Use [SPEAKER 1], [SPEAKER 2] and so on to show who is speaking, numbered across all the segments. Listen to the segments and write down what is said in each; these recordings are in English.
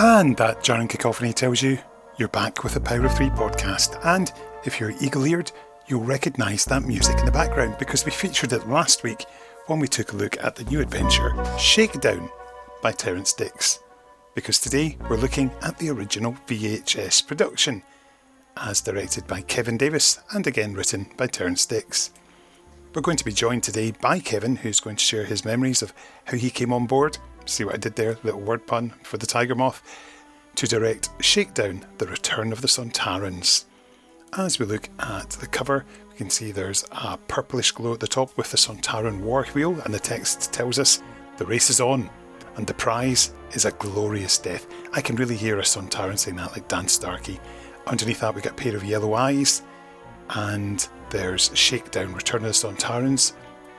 [SPEAKER 1] And that jarring cacophony tells you you're back with the Power of Three podcast. And if you're eagle-eared, you'll recognise that music in the background because we featured it last week when we took a look at the new adventure Shakedown by Terrance Dicks. Because today we're looking at the original VHS production, as directed by Kevin Davies and again written by Terrance Dicks. We're going to be joined today by Kevin, who's going to share his memories of how he came on board. See what I did there, little word pun for the tiger moth, to direct Shakedown, the return of the Sontarans. As we look at the cover, we can see there's a purplish glow at the top with the Sontaran war wheel, and the text tells us the race is on and the prize is a glorious death. I can really hear a Sontaran saying that, like Dan Starkey. Underneath that we got a pair of yellow eyes, and there's Shakedown, Return of the Sontarans.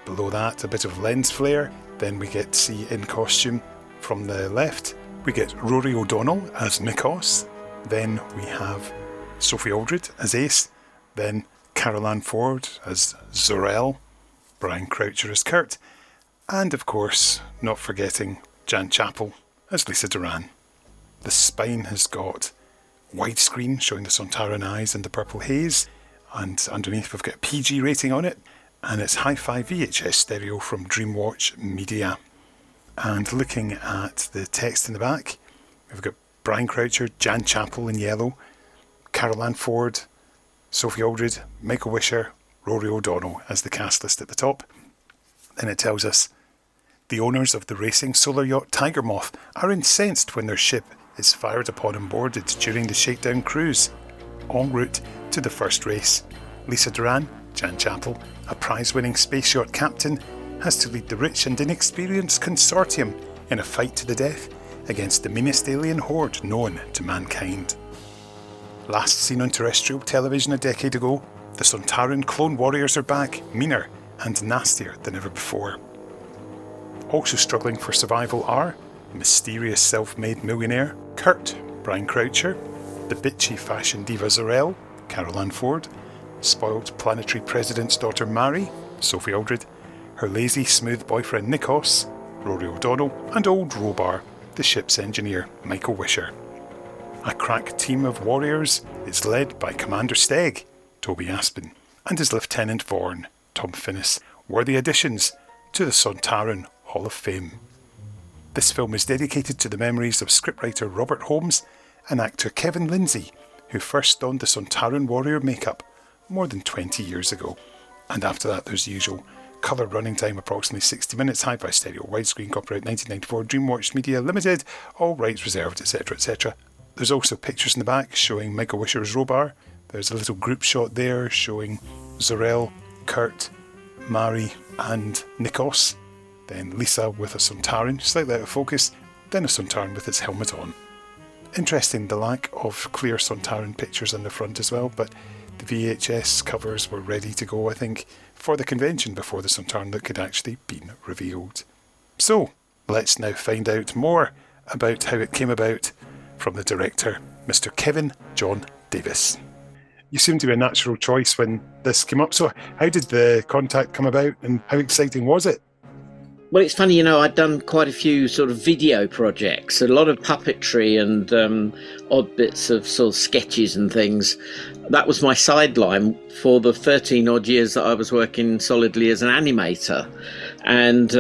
[SPEAKER 1] Below that a bit of lens flare. Then we get to see in costume from the left, we get Rory O'Donnell as Nikos. Then we have Sophie Aldred as Ace. Then Carol Ann Ford as Zor-El. Brian Croucher as Kurt. And of course, not forgetting Jan Chappell as Lisa Duran. The spine has got widescreen showing the Sontaran eyes and the purple haze. And underneath we've got a PG rating on it. And it's Hi-Fi VHS stereo from DreamWatch Media. And looking at the text in the back, we've got Brian Croucher, Jan Chappell in yellow, Carol Ann Ford, Sophie Aldred, Michael Wisher, Rory O'Donnell as the cast list at the top. Then it tells us, the owners of the racing solar yacht Tiger Moth are incensed when their ship is fired upon and boarded during the Shakedown cruise. En route to the first race, Lisa Duran, Jan Chappell, a prize-winning space yacht captain, has to lead the rich and inexperienced consortium in a fight to the death against the meanest alien horde known to mankind. Last seen on terrestrial television a decade ago, the Sontaran clone warriors are back, meaner and nastier than ever before. Also struggling for survival are mysterious self-made millionaire Kurt, Brian Croucher, the bitchy fashion diva Zor-El, Carol Ann Ford, spoiled planetary president's daughter Mary, Sophie Aldred, her lazy, smooth boyfriend Nikos, Rory O'Donnell, and old Robar, the ship's engineer Michael Wisher. A crack team of warriors is led by Commander Steg, Toby Aspin, and his Lieutenant Vorn, Tom Finnis, worthy additions to the Sontaran Hall of Fame. This film is dedicated to the memories of scriptwriter Robert Holmes and actor Kevin Lindsay, who first donned the Sontaran warrior makeup more than 20 years ago. And after that there's the usual colour running time, approximately 60 minutes, hi-fi stereo, widescreen, copyright 1994, DreamWatch Media Limited, all rights reserved, etc, etc. There's also pictures in the back showing Michael Wisher as Robar. There's a little group shot there showing Zor-El, Kurt, Mari and Nikos. Then Lisa with a Sontaran, slightly out of focus, then a Sontaran with its helmet on. Interesting the lack of clear Sontaran pictures on the front as well, but the VHS covers were ready to go, I think, for the convention before the Sontaran look had actually been revealed. So, let's now find out more about how it came about from the director, Mr. Kevin Jon Davies. You seem to be a natural choice when this came up, so how did the contact come about and how exciting was it?
[SPEAKER 2] Well, it's funny, I'd done quite a few sort of video projects, a lot of puppetry and odd bits of sort of sketches and things. That was my sideline for the 13 odd years that I was working solidly as an animator. And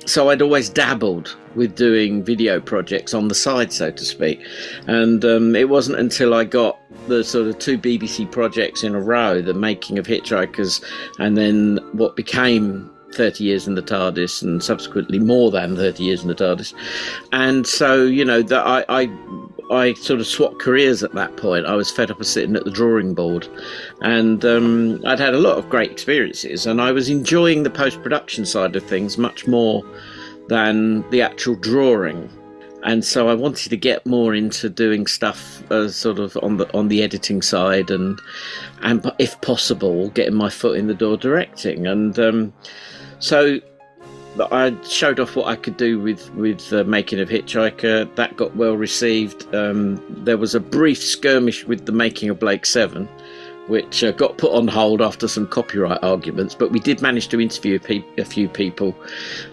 [SPEAKER 2] so I'd always dabbled with doing video projects on the side, so to speak. And it wasn't until I got the sort of 2 BBC projects in a row, the making of Hitchhikers and then what became 30 years in the TARDIS and subsequently more than 30 years in the TARDIS. And so, that I sort of swapped careers at that point. I was fed up of sitting at the drawing board, and I'd had a lot of great experiences, and I was enjoying the post-production side of things much more than the actual drawing. And so I wanted to get more into doing stuff sort of on the editing side and if possible getting my foot in the door directing. And so I showed off what I could do with the making of Hitchhiker. That got well received. There was a brief skirmish with the making of Blake 7, which got put on hold after some copyright arguments. But we did manage to interview a few people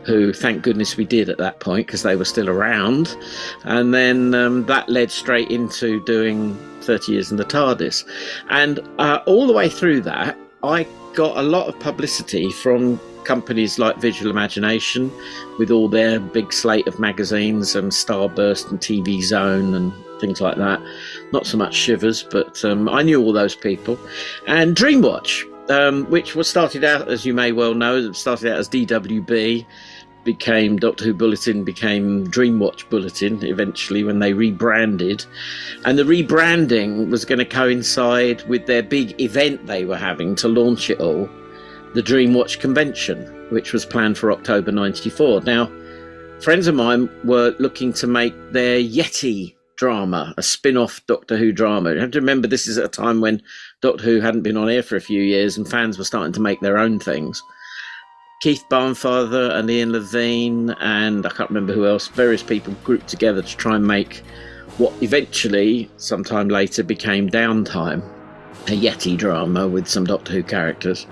[SPEAKER 2] who, thank goodness we did at that point, because they were still around. And then that led straight into doing 30 Years in the TARDIS. And all the way through that, I got a lot of publicity from companies like Visual Imagination, with all their big slate of magazines and Starburst and TV Zone and things like that. Not so much Shivers, but I knew all those people. And DreamWatch, which was started out, as you may well know, started out as DWB, became Doctor Who Bulletin, became DreamWatch Bulletin eventually when they rebranded. And the rebranding was going to coincide with their big event they were having to launch it all, the DreamWatch Convention, which was planned for October 94. Now, friends of mine were looking to make their Yeti drama, a spin-off Doctor Who drama. You have to remember, this is at a time when Doctor Who hadn't been on air for a few years and fans were starting to make their own things. Keith Barnfather and Ian Levine and I can't remember who else, various people grouped together to try and make what eventually, sometime later, became Downtime, a Yeti drama with some Doctor Who characters.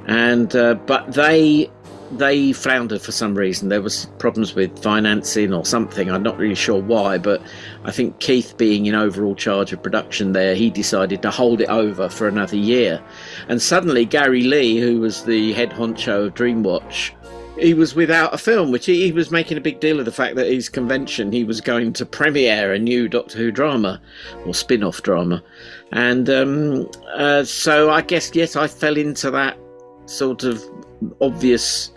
[SPEAKER 2] And but they floundered for some reason. There was problems with financing or something. I'm not really sure why, but I think Keith, being in overall charge of production there, he decided to hold it over for another year. And suddenly Gary Lee, who was the head honcho of DreamWatch, he was without a film, which he was making a big deal of the fact that his convention, he was going to premiere a new Doctor Who drama or spin-off drama. And so I guess, yes, I fell into that sort of obvious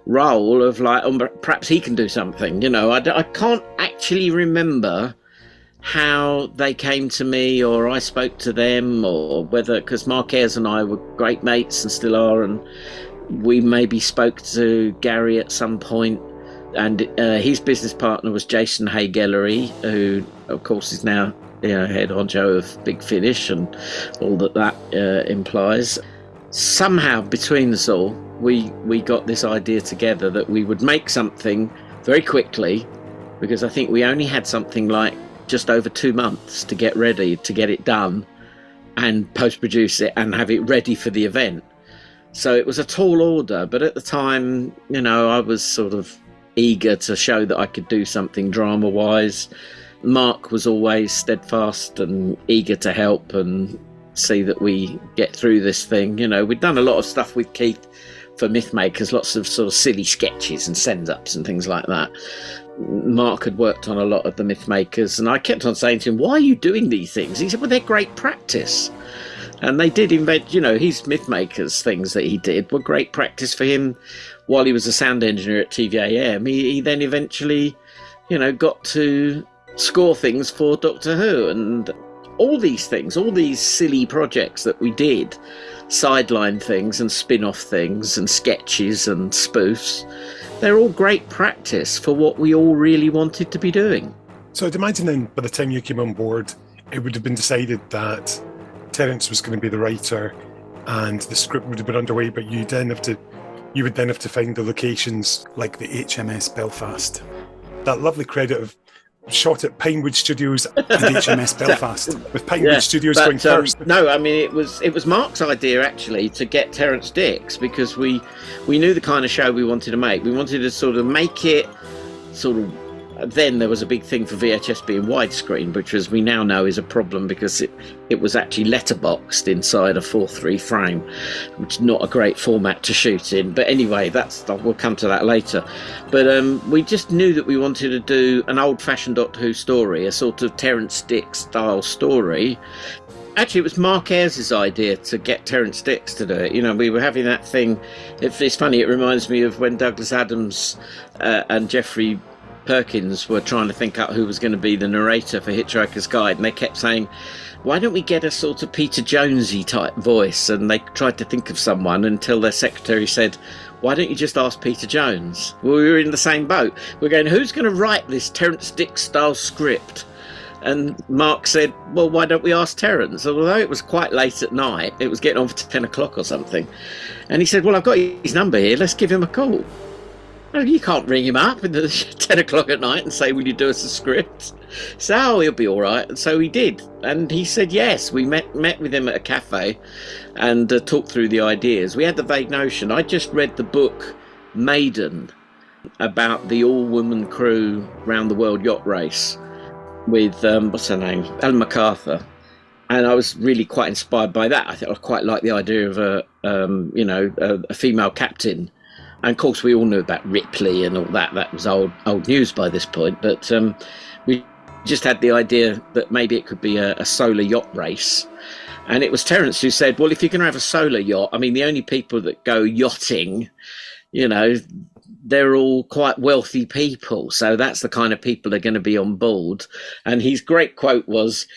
[SPEAKER 2] role of like, oh, perhaps he can do something. You know, I can't actually remember how they came to me or I spoke to them, or whether, because Mark Ayres and I were great mates and still are, and we maybe spoke to Gary at some point, and his business partner was Jason Hay-Gellery, who of course is now, you know, head honcho of Big Finish and all that implies. Somehow between us all, we got this idea together that we would make something very quickly, because I think we only had something like just over 2 months to get ready, to get it done and post-produce it and have it ready for the event. So it was a tall order, but at the time, you know, I was sort of eager to show that I could do something drama-wise. Mark was always steadfast and eager to help and see that we get through this thing. You know, we'd done a lot of stuff with Keith for Mythmakers, lots of sort of silly sketches and send-ups and things like that. Mark had worked on a lot of the Mythmakers, and I kept on saying to him, why are you doing these things? He said, well, they're great practice. And they did invent, you know, his Mythmakers things that he did were great practice for him while he was a sound engineer at TVAM. He then eventually, you know, got to score things for Doctor Who, and all these things, all these silly projects that we did, sideline things and spin-off things and sketches and spoofs, they're all great practice for what we all really wanted to be doing.
[SPEAKER 1] So I'd imagine then by the time you came on board, it would have been decided that Terrance was going to be the writer and the script would have been underway, but you would then have to find the locations like the HMS Belfast. That lovely credit of shot at Pinewood Studios and HMS Belfast, with Pinewood Studios going first.
[SPEAKER 2] No, I mean, it was Mark's idea actually to get Terrance Dicks, because we knew the kind of show we wanted to make. We wanted to sort of make it sort of. Then there was a big thing for VHS being widescreen, which, as we now know, is a problem because it was actually letterboxed inside a 4:3 frame, which is not a great format to shoot in. But anyway, we'll come to that later. But we just knew that we wanted to do an old-fashioned Doctor Who story, a sort of Terrance Dicks style story. Actually, it was Mark Ayres' idea to get Terrance Dicks to do it. You know, we were having that thing. It's funny, it reminds me of when Douglas Adams and Geoffrey Perkins were trying to think out who was going to be the narrator for Hitchhiker's Guide, and they kept saying, why don't we get a sort of Peter Jonesy type voice? And they tried to think of someone until their secretary said, why don't you just ask Peter Jones? Well, we were in the same boat. We're going, who's going to write this Terrance Dicks style script? And Mark said, well, why don't we ask Terrance? Although it was quite late at night, it was getting on for 10 o'clock or something. And he said, well, I've got his number here, let's give him a call. Oh, you can't ring him up at 10 o'clock at night and say, will you do us a script? So, oh, he'll be all right. And so he did. And he said yes. We met with him at a cafe and talked through the ideas. We had the vague notion. I just read the book Maiden about the all-woman crew round the world yacht race with, what's her name? Ellen MacArthur. And I was really quite inspired by that. I think I quite like the idea of a female captain. And of course, we all knew about Ripley and all that. That was old news by this point. But we just had the idea that maybe it could be a solar yacht race. And it was Terrance who said, well, if you're going to have a solar yacht, I mean, the only people that go yachting, they're all quite wealthy people. So that's the kind of people that are going to be on board. And his great quote was,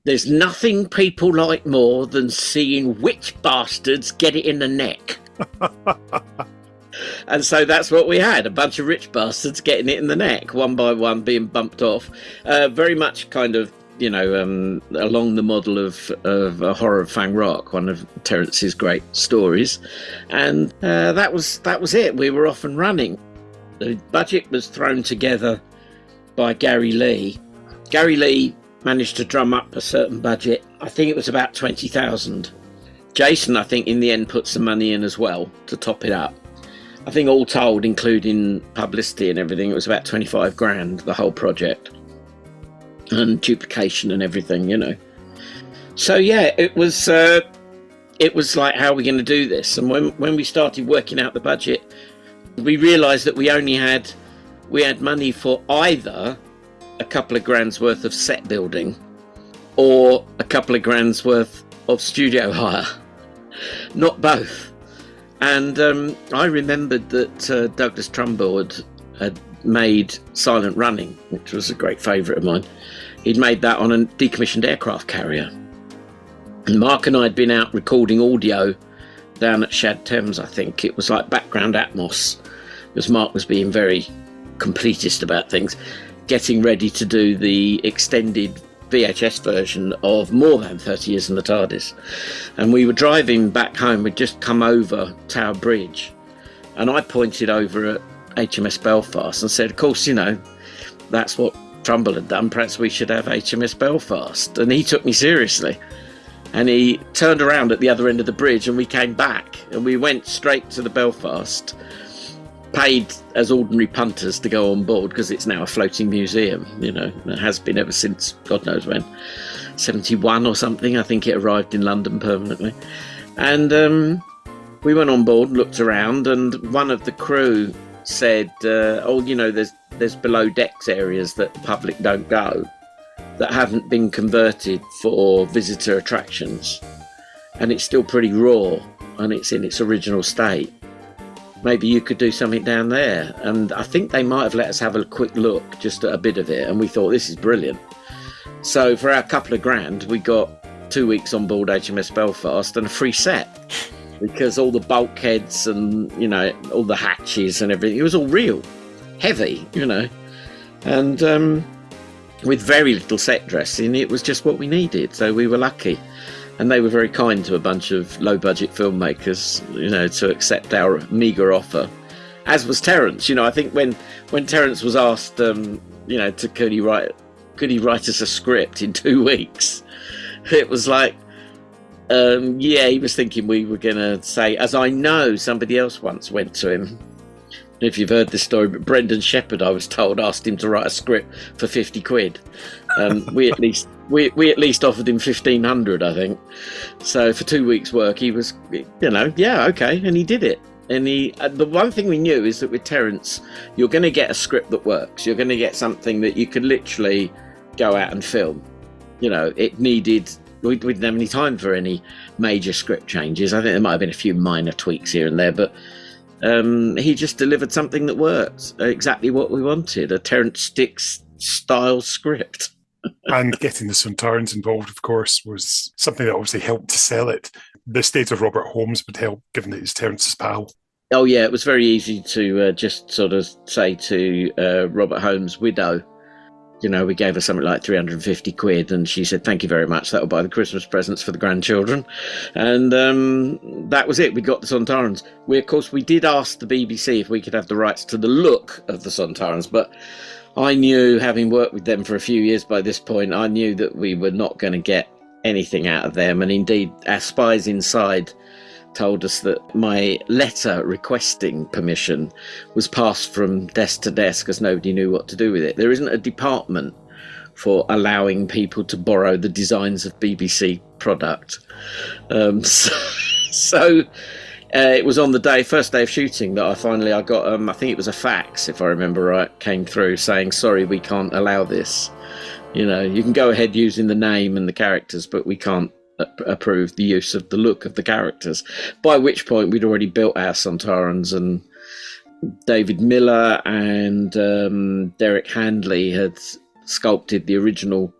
[SPEAKER 2] there's nothing people like more than seeing witch bastards get it in the neck. And so that's what we had, a bunch of rich bastards getting it in the neck, one by one, being bumped off. Very much kind of, along the model of a horror of Fang Rock, one of Terrance's great stories. And that was it. We were off and running. The budget was thrown together by Gary Lee. Gary Lee managed to drum up a certain budget. I think it was about 20,000. Jason, I think, in the end put some money in as well to top it up. I think all told, including publicity and everything, it was about 25 grand, the whole project. And duplication and everything, So yeah, it was like, how are we going to do this? And when we started working out the budget, we realised that we had money for either a couple of grand's worth of set building or a couple of grand's worth of studio hire, not both. And I remembered that Douglas Trumbull had made Silent Running, which was a great favourite of mine. He'd made that on a decommissioned aircraft carrier. And Mark and I had been out recording audio down at Shad Thames, I think. It was like background atmos, because Mark was being very completist about things, getting ready to do the extended VHS version of More Than 30 Years in the TARDIS. And we were driving back home. We'd just come over Tower Bridge. And I pointed over at HMS Belfast and said, of course, that's what Trumbull had done. Perhaps we should have HMS Belfast. And he took me seriously. And he turned around at the other end of the bridge and we came back. And we went straight to the Belfast, paid as ordinary punters to go on board because it's now a floating museum, it has been ever since God knows when, 71 or something. I think it arrived in London permanently. And we went on board, looked around, and one of the crew said, there's below decks areas that the public don't go that haven't been converted for visitor attractions, and it's still pretty raw and it's in its original state. Maybe you could do something down there. And I think they might have let us have a quick look just at a bit of it. And we thought, this is brilliant. So for our couple of grand, we got 2 weeks on board HMS Belfast and a free set. Because all the bulkheads and, all the hatches and everything, it was all real. Heavy, And with very little set dressing, it was just what we needed. So we were lucky. And they were very kind to a bunch of low-budget filmmakers, to accept our meagre offer, as was Terrance. I think when Terrance was asked, could he write us a script in 2 weeks, it was like, he was thinking we were going to say, as I know somebody else once went to him. If you've heard this story, but Brendan Shepherd, I was told, asked him to write a script for 50 quid. We at least offered him 1,500, I think. So for 2 weeks' work, he was, okay, and he did it. And the one thing we knew is that with Terrance, you're going to get a script that works. You're going to get something that you could literally go out and film. It needed. We didn't have any time for any major script changes. I think there might have been a few minor tweaks here and there, but. He just delivered something that worked, exactly what we wanted, a Terrance Dicks style script.
[SPEAKER 1] And getting the Sontarans involved, of course, was something that obviously helped to sell it. The state of Robert Holmes would help, given that he's Terrance's pal.
[SPEAKER 2] Oh yeah, it was very easy to just sort of say to Robert Holmes' widow, we gave her something like 350 quid, and she said, thank you very much, that'll buy the Christmas presents for the grandchildren. And that was it. We got the Sontarans. Of course, we did ask the BBC if we could have the rights to the look of the Sontarans, but I knew, having worked with them for a few years by this point, I knew that we were not going to get anything out of them. And indeed, our spies inside told us that my letter requesting permission was passed from desk to desk because nobody knew what to do with it. There isn't a department for allowing people to borrow the designs of BBC product. So it was on the first day of shooting, that I got, I think it was a fax, if I remember right, came through saying, sorry, we can't allow this. You can go ahead using the name and the characters, but we can't approve the use of the look of the characters. By which point we'd already built our Sontarans, and David Miller and Derek Handley had sculpted the original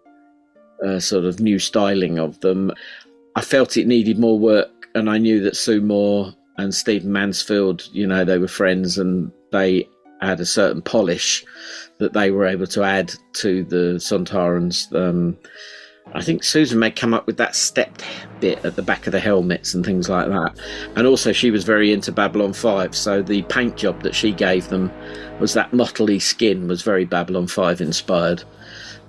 [SPEAKER 2] sort of new styling of them. I felt it needed more work, and I knew that Sue Moore and Stephen Mansfield, they were friends, and they had a certain polish that they were able to add to the Sontarans. I think Susan may come up with that stepped bit at the back of the helmets and things like that. And also she was very into Babylon 5, so the paint job that she gave them was that mottly skin was very Babylon 5 inspired.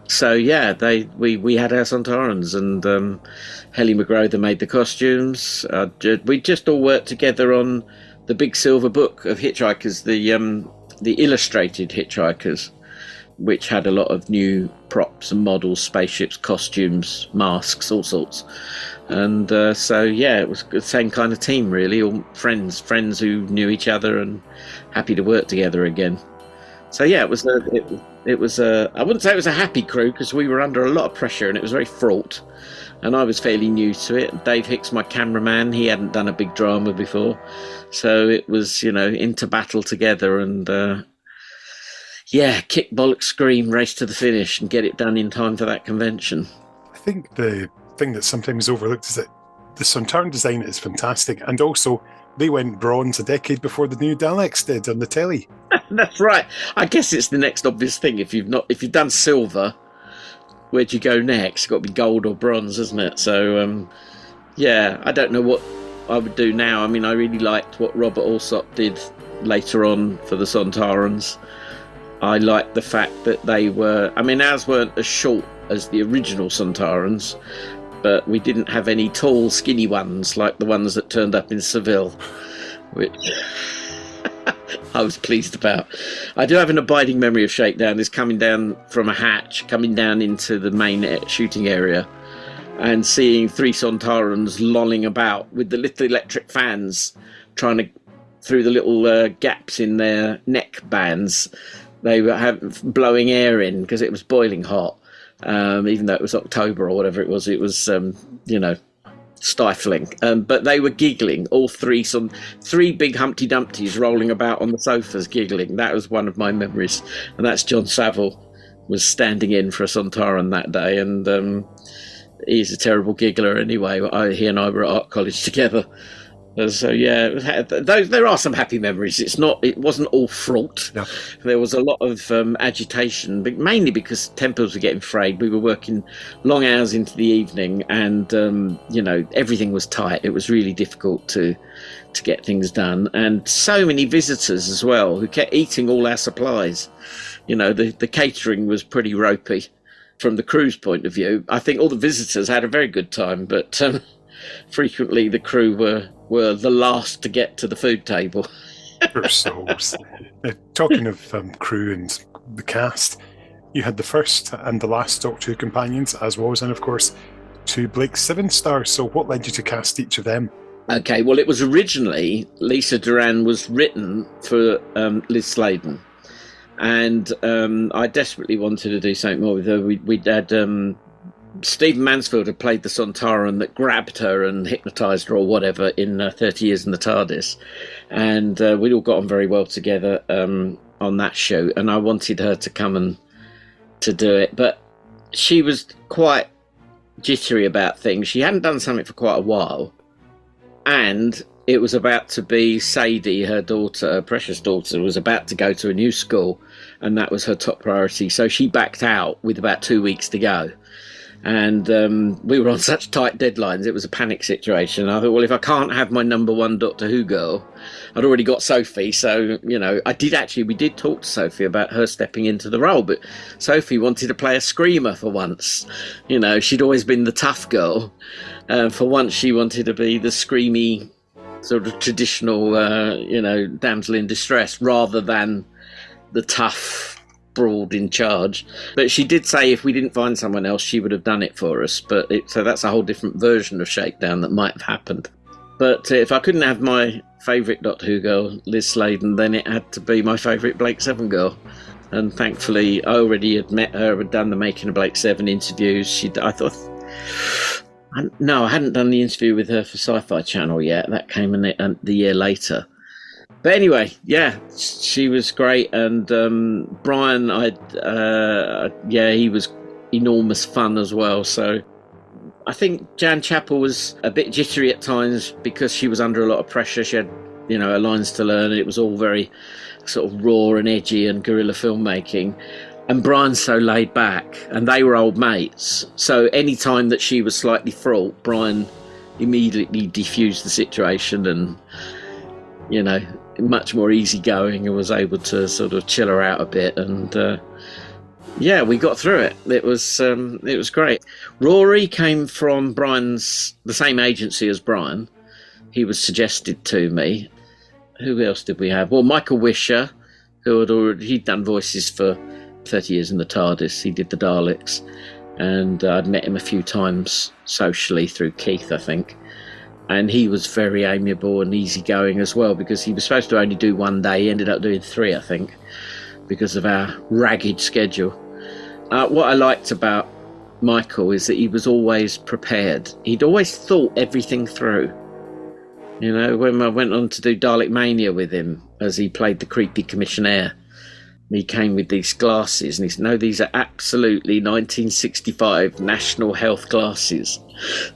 [SPEAKER 2] So yeah, we had our Sontarans, and Helly McGrother made the costumes. We just all worked together on the big silver book of Hitchhikers, the illustrated Hitchhikers, which had a lot of new props and models, spaceships, costumes, masks, all sorts. And so yeah, it was the same kind of team really, all friends who knew each other and happy to work together again. So yeah, it was I wouldn't say it was a happy crew, because we were under a lot of pressure and it was very fraught, and I was fairly new to it. Dave Hicks, my cameraman, he hadn't done a big drama before, so it was into battle together, and kick, bollock, scream, race to the finish and get it done in time for that convention.
[SPEAKER 1] I think the thing that's sometimes overlooked is that the Sontaran design is fantastic, and also they went bronze a decade before the new Daleks did on the telly.
[SPEAKER 2] That's right. I guess it's the next obvious thing. If you've done silver, where'd you go next? It's got to be gold or bronze, isn't it? So I don't know what I would do now. I mean, I really liked what Robert Alsop did later on for the Sontarans. I liked the fact that they were, ours weren't as short as the original Sontarans, but we didn't have any tall, skinny ones like the ones that turned up in Seville, which I was pleased about. I do have an abiding memory of Shakedown, is coming down from a hatch, coming down into the main shooting area, and seeing three Sontarans lolling about with the little electric fans trying to, through the little gaps in their neck bands, they were blowing air in because it was boiling hot. Even though it was October or whatever it was, stifling. But they were giggling, all three big Humpty Dumptys rolling about on the sofas giggling. That was one of my memories. And that's John Saville was standing in for a Sontaran that day, and he's a terrible giggler anyway. He and I were at art college together. So yeah, there are some happy memories. It wasn't all fraught. No. There was a lot of agitation, but mainly because tempers were getting frayed. We were working long hours into the evening, and everything was tight. It was really difficult to get things done, and so many visitors as well who kept eating all our supplies. The catering was pretty ropey from the crew's point of view. I think all the visitors had a very good time, but frequently the crew were the last to get to the food table.
[SPEAKER 1] Poor souls. Talking of crew and the cast, you had the first and the last Doctor Who companions, as was, and of course, two Blake Seven Stars. So what led you to cast each of them?
[SPEAKER 2] Okay, well, it was originally, Lisa Duran was written for Liz Sladen. And I desperately wanted to do something more with her. We'd had Stephen Mansfield had played the Sontaran that grabbed her and hypnotised her or whatever in 30 Years in the TARDIS. And we'd all got on very well together on that show. And I wanted her to come and to do it. But she was quite jittery about things. She hadn't done something for quite a while. And it was about to be Sadie, her daughter, her precious daughter, was about to go to a new school, and that was her top priority. So she backed out with about 2 weeks to go. And we were on such tight deadlines, it was a panic situation. I thought, well, if I can't have my number one Doctor Who girl, I'd already got Sophie. So, you know, we did talk to Sophie about her stepping into the role, but Sophie wanted to play a screamer for once. You know, she'd always been the tough girl. For once, she wanted to be the screamy, sort of traditional, damsel in distress, rather than the tough, broad in charge. But she did say if we didn't find someone else, she would have done it for us. So that's a whole different version of Shakedown that might have happened. But if I couldn't have my favourite Doctor Who girl, Liz Sladen, then it had to be my favourite Blake Seven girl. And thankfully, I already had met her, had done the Making of Blake Seven interviews. I hadn't done the interview with her for Sci-Fi Channel yet. That came the year later. But anyway, yeah, she was great. And Brian, he was enormous fun as well. So I think Jan Chappell was a bit jittery at times because she was under a lot of pressure. She had, her lines to learn, and it was all very sort of raw and edgy and guerrilla filmmaking. And Brian's so laid back, and they were old mates. So any time that she was slightly fraught, Brian immediately diffused the situation and, much more easygoing, and was able to sort of chill her out a bit. And we got through it. It was great. Rory came from the same agency as Brian. He was suggested to me. Who else did we have? Well, Michael Wisher, he'd done voices for 30 years in the TARDIS. He did the Daleks, and I'd met him a few times socially through Keith, I think. And he was very amiable and easygoing as well, because he was supposed to only do one day. He ended up doing 3, I think, because of our ragged schedule. What I liked about Michael is that he was always prepared. He'd always thought everything through. When I went on to do Dalek Mania with him, as he played the creepy commissionaire, he came with these glasses, and he said, no, these are absolutely 1965 National Health glasses.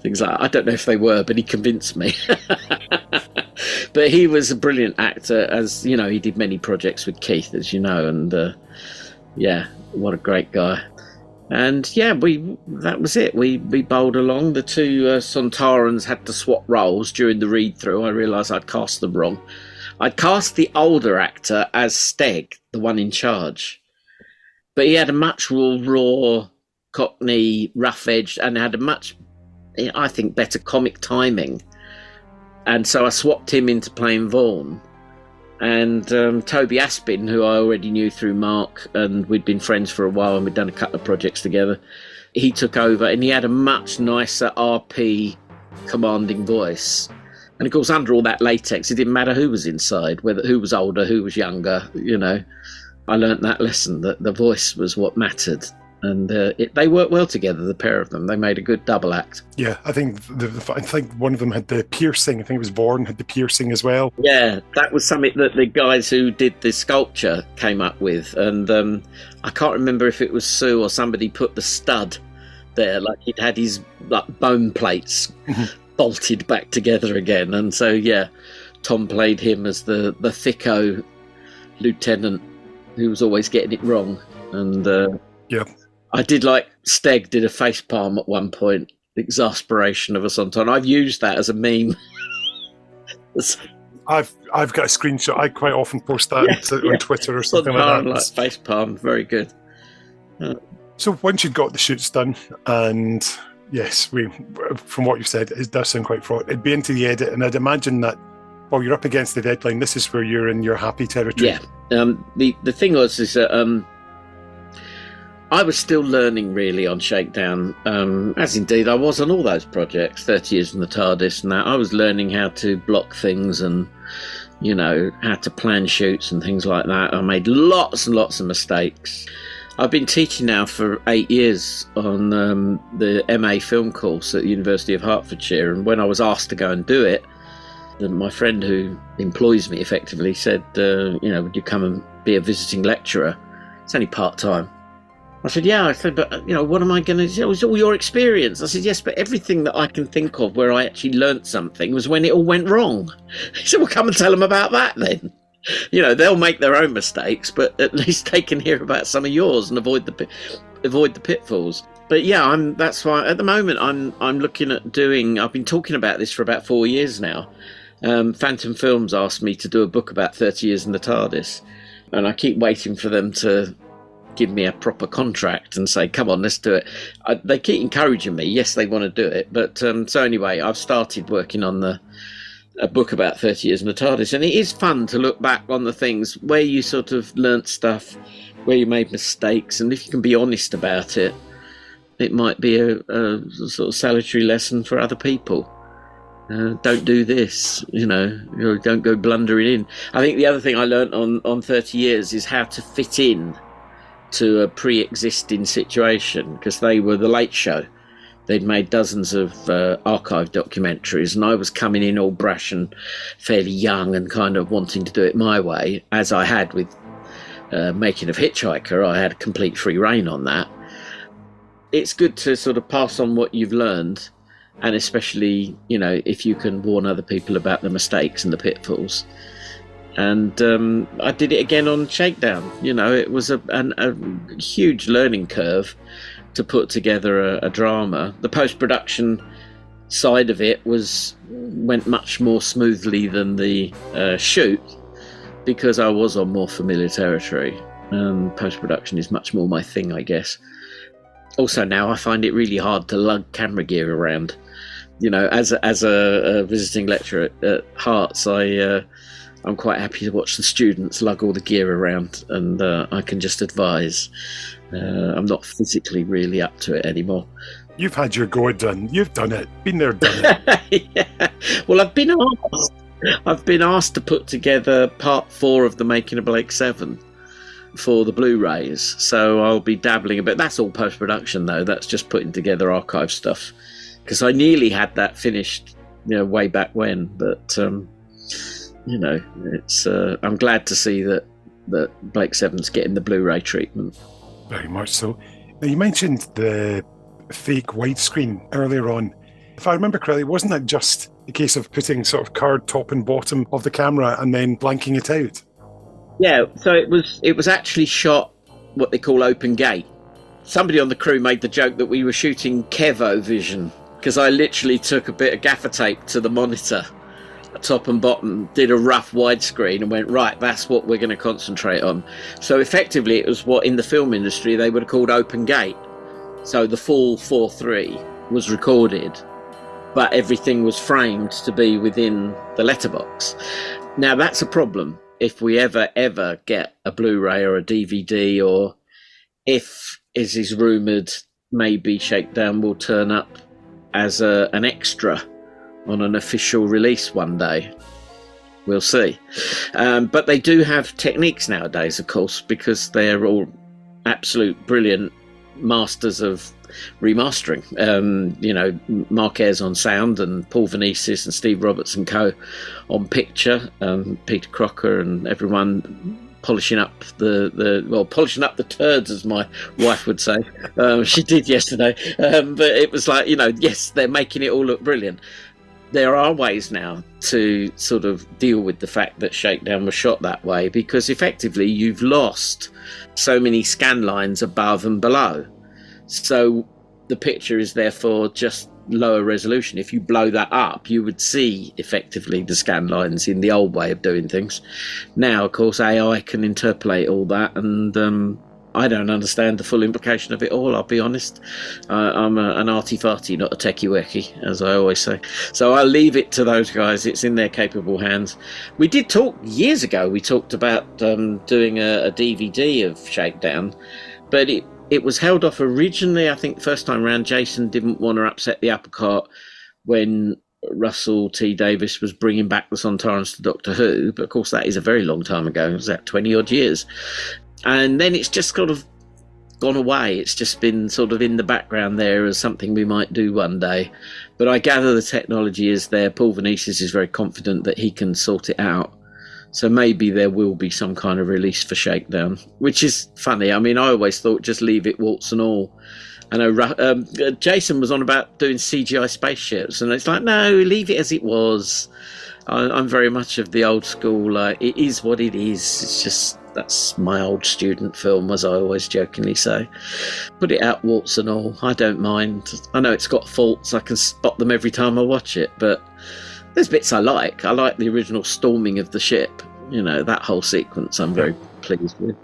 [SPEAKER 2] Things like that. I don't know if they were, but he convinced me. But he was a brilliant actor, as he did many projects with Keith, as you know, and what a great guy. And that was it. We bowled along. The two Sontarans had to swap roles during the read through. I realised I'd cast them wrong. I'd cast the older actor as Steg, the one in charge. But he had a much more raw, cockney, rough-edged, and had a much, I think, better comic timing. And so I swapped him into playing Vaughan. And Toby Aspin, who I already knew through Mark, and we'd been friends for a while, and we'd done a couple of projects together, he took over, and he had a much nicer RP commanding voice. And of course, under all that latex, it didn't matter who was inside, who was older, who was younger. I learnt that lesson, that the voice was what mattered. And they worked well together, the pair of them. They made a good double act.
[SPEAKER 1] Yeah, I think one of them had the piercing. I think it was Vaughan had the piercing as well.
[SPEAKER 2] Yeah, that was something that the guys who did the sculpture came up with. And I can't remember if it was Sue or somebody put the stud there, like he'd had his bone plates bolted back together again. And so, Tom played him as the thicko lieutenant who was always getting it wrong. And I did like Steg did a face palm at one point, the exasperation of a Sontaran. I've used that as a meme.
[SPEAKER 1] I've got a screenshot. I quite often post that on Twitter or something like that.
[SPEAKER 2] Like face palm, very good.
[SPEAKER 1] So once you'd got the shoots done, and yes, from what you've said, it does sound quite fraught. It'd be into the edit, and I'd imagine that while you're up against the deadline, this is where you're in your happy territory.
[SPEAKER 2] Yeah. The thing is that I was still learning really on Shakedown, as indeed I was on all those projects, 30 years in the TARDIS and that. I was learning how to block things and, how to plan shoots and things like that. I made lots and lots of mistakes. I've been teaching now for 8 years on the MA film course at the University of Hertfordshire, and when I was asked to go and do it, my friend who employs me effectively said, would you come and be a visiting lecturer? It's only part-time. I said, yeah. I said, but, what am I going to do? It was all your experience. I said, yes, but everything that I can think of where I actually learnt something was when it all went wrong. He said, well, come and tell them about that then. They'll make their own mistakes, but at least they can hear about some of yours and avoid the pitfalls. But yeah, that's why at the moment I'm looking at doing. I've been talking about this for about 4 years now. Phantom Films asked me to do a book about 30 years in the TARDIS, and I keep waiting for them to give me a proper contract and say, come on, let's do it. They keep encouraging me. Yes, they want to do it. But so anyway, I've started working on a book about 30 years in the TARDIS, and it is fun to look back on the things where you sort of learnt stuff, where you made mistakes, and if you can be honest about it, it might be a sort of salutary lesson for other people. Don't do this, don't go blundering in. I think the other thing I learnt on 30 years is how to fit in to a pre-existing situation, because they were the Late Show. They'd made dozens of archive documentaries, and I was coming in all brash and fairly young and kind of wanting to do it my way, as I had with Making of Hitchhiker. I had complete free rein on that. It's good to sort of pass on what you've learned, and especially, if you can warn other people about the mistakes and the pitfalls. And I did it again on Shakedown. It was a huge learning curve to put together a drama. The post-production side of it went much more smoothly than the shoot, because I was on more familiar territory. Post-production is much more my thing, I guess. Also now I find it really hard to lug camera gear around. As a visiting lecturer at Hearts, I'm quite happy to watch the students lug all the gear around, and I can just advise. I'm not physically really up to it anymore.
[SPEAKER 1] You've had your go done. You've done it. Been there, done it.
[SPEAKER 2] Yeah. Well, I've been asked to put together part 4 of the Making of Blake 7 for the Blu-rays, so I'll be dabbling a bit. That's all post-production though. That's just putting together archive stuff, because I nearly had that finished way back when, but it's I'm glad to see that Blake 7's getting the Blu-ray treatment.
[SPEAKER 1] Very much so. Now, you mentioned the fake widescreen earlier on. If I remember correctly, wasn't that just a case of putting sort of card top and bottom of the camera and then blanking it out?
[SPEAKER 2] Yeah, so it was actually shot what they call open gate. Somebody on the crew made the joke that we were shooting Kevo vision, because I literally took a bit of gaffer tape to the monitor, top and bottom, did a rough widescreen and went, right, that's what we're going to concentrate on. So effectively it was what in the film industry they would have called open gate. So the full 4:3 was recorded, but everything was framed to be within the letterbox. Now that's a problem if we ever get a Blu-ray or a DVD, or if, as is rumoured, maybe Shakedown will turn up as an extra on an official release one day. We'll see. But they do have techniques nowadays, of course, because they're all absolute brilliant masters of remastering. Marquez on sound, and Paul Venices and Steve Roberts and co on picture, Peter Crocker and everyone polishing up the turds, as my wife would say. She did yesterday. But it was like, yes, they're making it all look brilliant. There are ways now to sort of deal with the fact that Shakedown was shot that way, because effectively you've lost so many scan lines above and below. So the picture is therefore just lower resolution. If you blow that up, you would see effectively the scan lines in the old way of doing things. Now, of course, AI can interpolate all that, and I don't understand the full implication of it all, I'll be honest. I'm an arty-farty, not a techie-wecky, as I always say. So I'll leave it to those guys. It's in their capable hands. We did talk years ago. We talked about doing a DVD of Shakedown, but it was held off originally. I think the first time around, Jason didn't want to upset the apple cart when Russell T Davies was bringing back the Sontarans to Doctor Who. But of course, that is a very long time ago. It was that 20-odd years. And then it's just sort of gone away. It's just been sort of in the background there as something we might do one day. But I gather the technology is there. Paul Venices is very confident that he can sort it out. So maybe there will be some kind of release for Shakedown, which is funny. I mean, I always thought just leave it warts and all. I know Jason was on about doing CGI spaceships, and it's like, no, leave it as it was. I'm very much of the old school. It is what it is. It's just, that's my old student film, as I always jokingly say. Put it out warts and all. I don't mind. I know it's got faults. I can spot them every time I watch it, but there's bits I like. I like the original storming of the ship. You know, that whole sequence I'm very pleased with.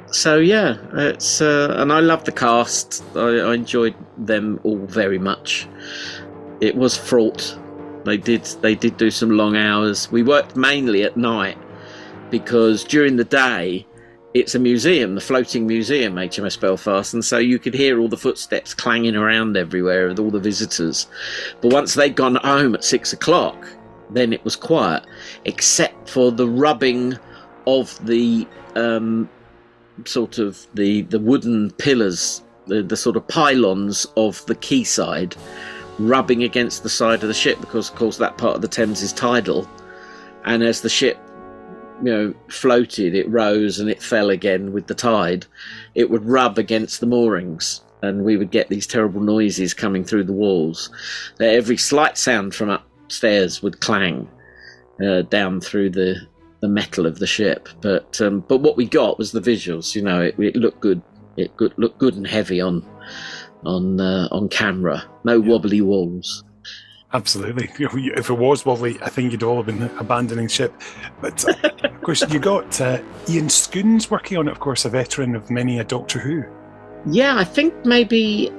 [SPEAKER 2] So yeah, it's and I love the cast. I enjoyed them all very much. It was fraught. They did do some long hours. We worked mainly at night because during the day it's a museum, the floating museum, HMS Belfast, and so you could hear all the footsteps clanging around everywhere with all the visitors. But once they'd gone home at 6 o'clock, then it was quiet, except for the rubbing of the sort of the wooden pillars, the sort of pylons of the quayside rubbing against the side of the ship, because of course that part of the Thames is tidal, and as the ship, you know, floated, it rose and it fell again with the tide. It would rub against the moorings, and we would get these terrible noises coming through the walls. Every slight sound from upstairs would clang down through the metal of the ship. But what we got was the visuals. You know, it looked good. It looked good and heavy on camera. No wobbly walls.
[SPEAKER 1] Absolutely. If it was wobbly, I think you'd all have been abandoning ship. But of course, you got Ian Scoons working on it, of course, a veteran of many a Doctor Who.
[SPEAKER 2] Yeah, I think maybe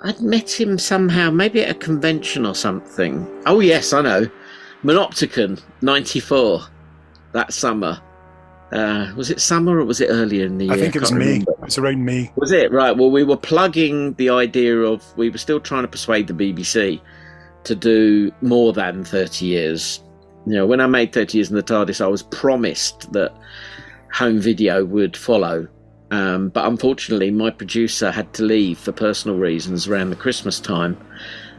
[SPEAKER 2] I'd met him somehow, maybe at a convention or something. Oh, yes, I know. Monopticon, 94, that summer. Was it summer or was it earlier in the year?
[SPEAKER 1] I think it was May.
[SPEAKER 2] Remember.
[SPEAKER 1] It was around May.
[SPEAKER 2] Was it? Right. Well, we were plugging the idea of, we were still trying to persuade the BBC to do more than 30 years. You know, when I made 30 Years in the TARDIS, I was promised that home video would follow. But unfortunately, my producer had to leave for personal reasons around the Christmas time.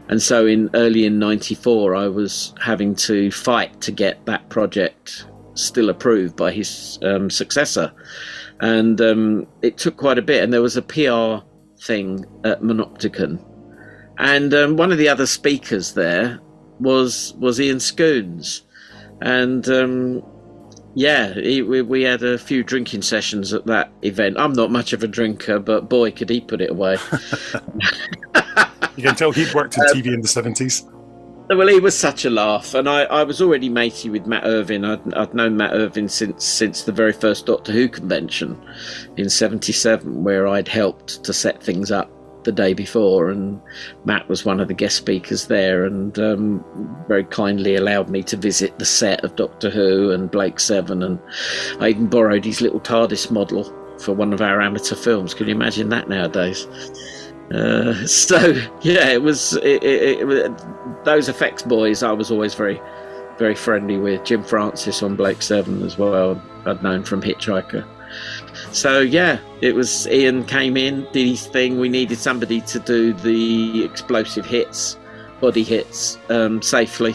[SPEAKER 2] And so early in 94, I was having to fight to get that project still approved by his successor. And it took quite a bit. And there was a PR thing at Monopticon. And one of the other speakers there was Ian Scoons. And we had a few drinking sessions at that event. I'm not much of a drinker, but boy, could he put it away.
[SPEAKER 1] You can tell he'd worked in TV in the 70s.
[SPEAKER 2] Well, he was such a laugh, and I was already matey with Matt Irving. I'd known Matt Irving since the very first Doctor Who convention in 77, where I'd helped to set things up the day before, and Matt was one of the guest speakers there, and very kindly allowed me to visit the set of Doctor Who and Blake Seven, and I even borrowed his little TARDIS model for one of our amateur films. Can you imagine that nowadays? So yeah, it was those effects boys I was always very, very friendly with. Jim Francis on Blake Seven as well, I'd known from Hitchhiker. So yeah, it was, Ian came in, did his thing. We needed somebody to do the explosive hits, body hits, safely.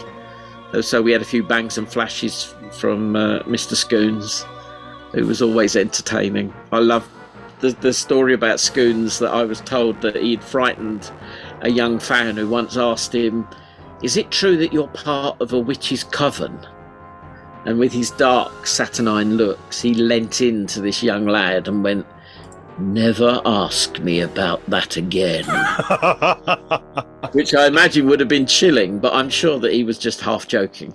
[SPEAKER 2] So we had a few bangs and flashes from Mr. Scoons, who was always entertaining. I love the story about Scoons, that I was told that he'd frightened a young fan who once asked him, "Is it true that you're part of a witch's coven?" And with his dark, saturnine looks, he leant into this young lad and went, "Never ask me about that again." Which I imagine would have been chilling, but I'm sure that he was just half joking.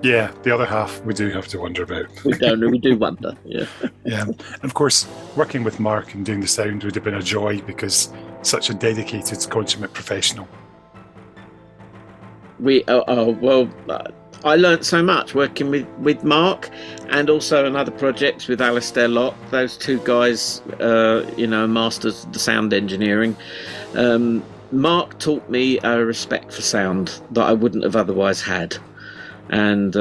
[SPEAKER 1] Yeah, the other half we do have to wonder about.
[SPEAKER 2] We do wonder, yeah.
[SPEAKER 1] Yeah, and of course, working with Mark and doing the sound would have been a joy, because such a dedicated, consummate professional. I learnt so much working with Mark, and also in other projects with Alistair Locke. Those two guys, masters of the sound engineering. Mark taught me a respect for sound that I wouldn't have otherwise had. And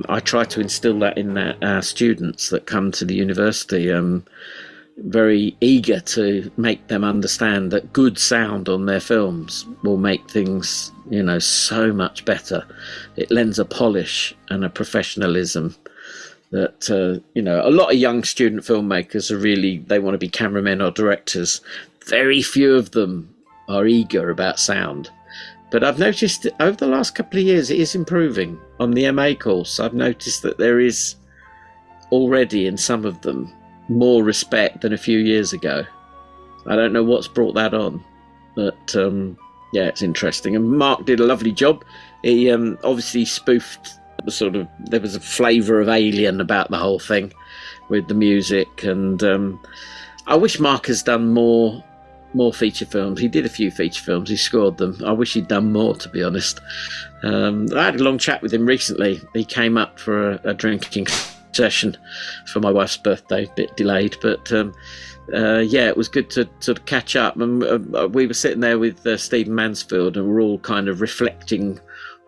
[SPEAKER 1] I try to instill that in our students that come to the university.
[SPEAKER 2] very eager to make them understand that good sound on their films will make things, so much better. It lends a polish and a professionalism that, a lot of young student filmmakers they want to be cameramen or directors. Very few of them are eager about sound. But I've noticed over the last couple of years, it is improving. On the MA course, I've noticed that there is already in some of them more respect than a few years ago. I don't know what's brought that on, but it's interesting. And Mark did a lovely job. He obviously spoofed there was a flavour of Alien about the whole thing with the music, and I wish Mark has done more feature films. He did a few feature films, he scored them. I wish he'd done more, to be honest. I had a long chat with him recently. He came up for a drinking session for my wife's birthday, a bit delayed, but it was good to sort of catch up. And we were sitting there with Stephen Mansfield, and we're all kind of reflecting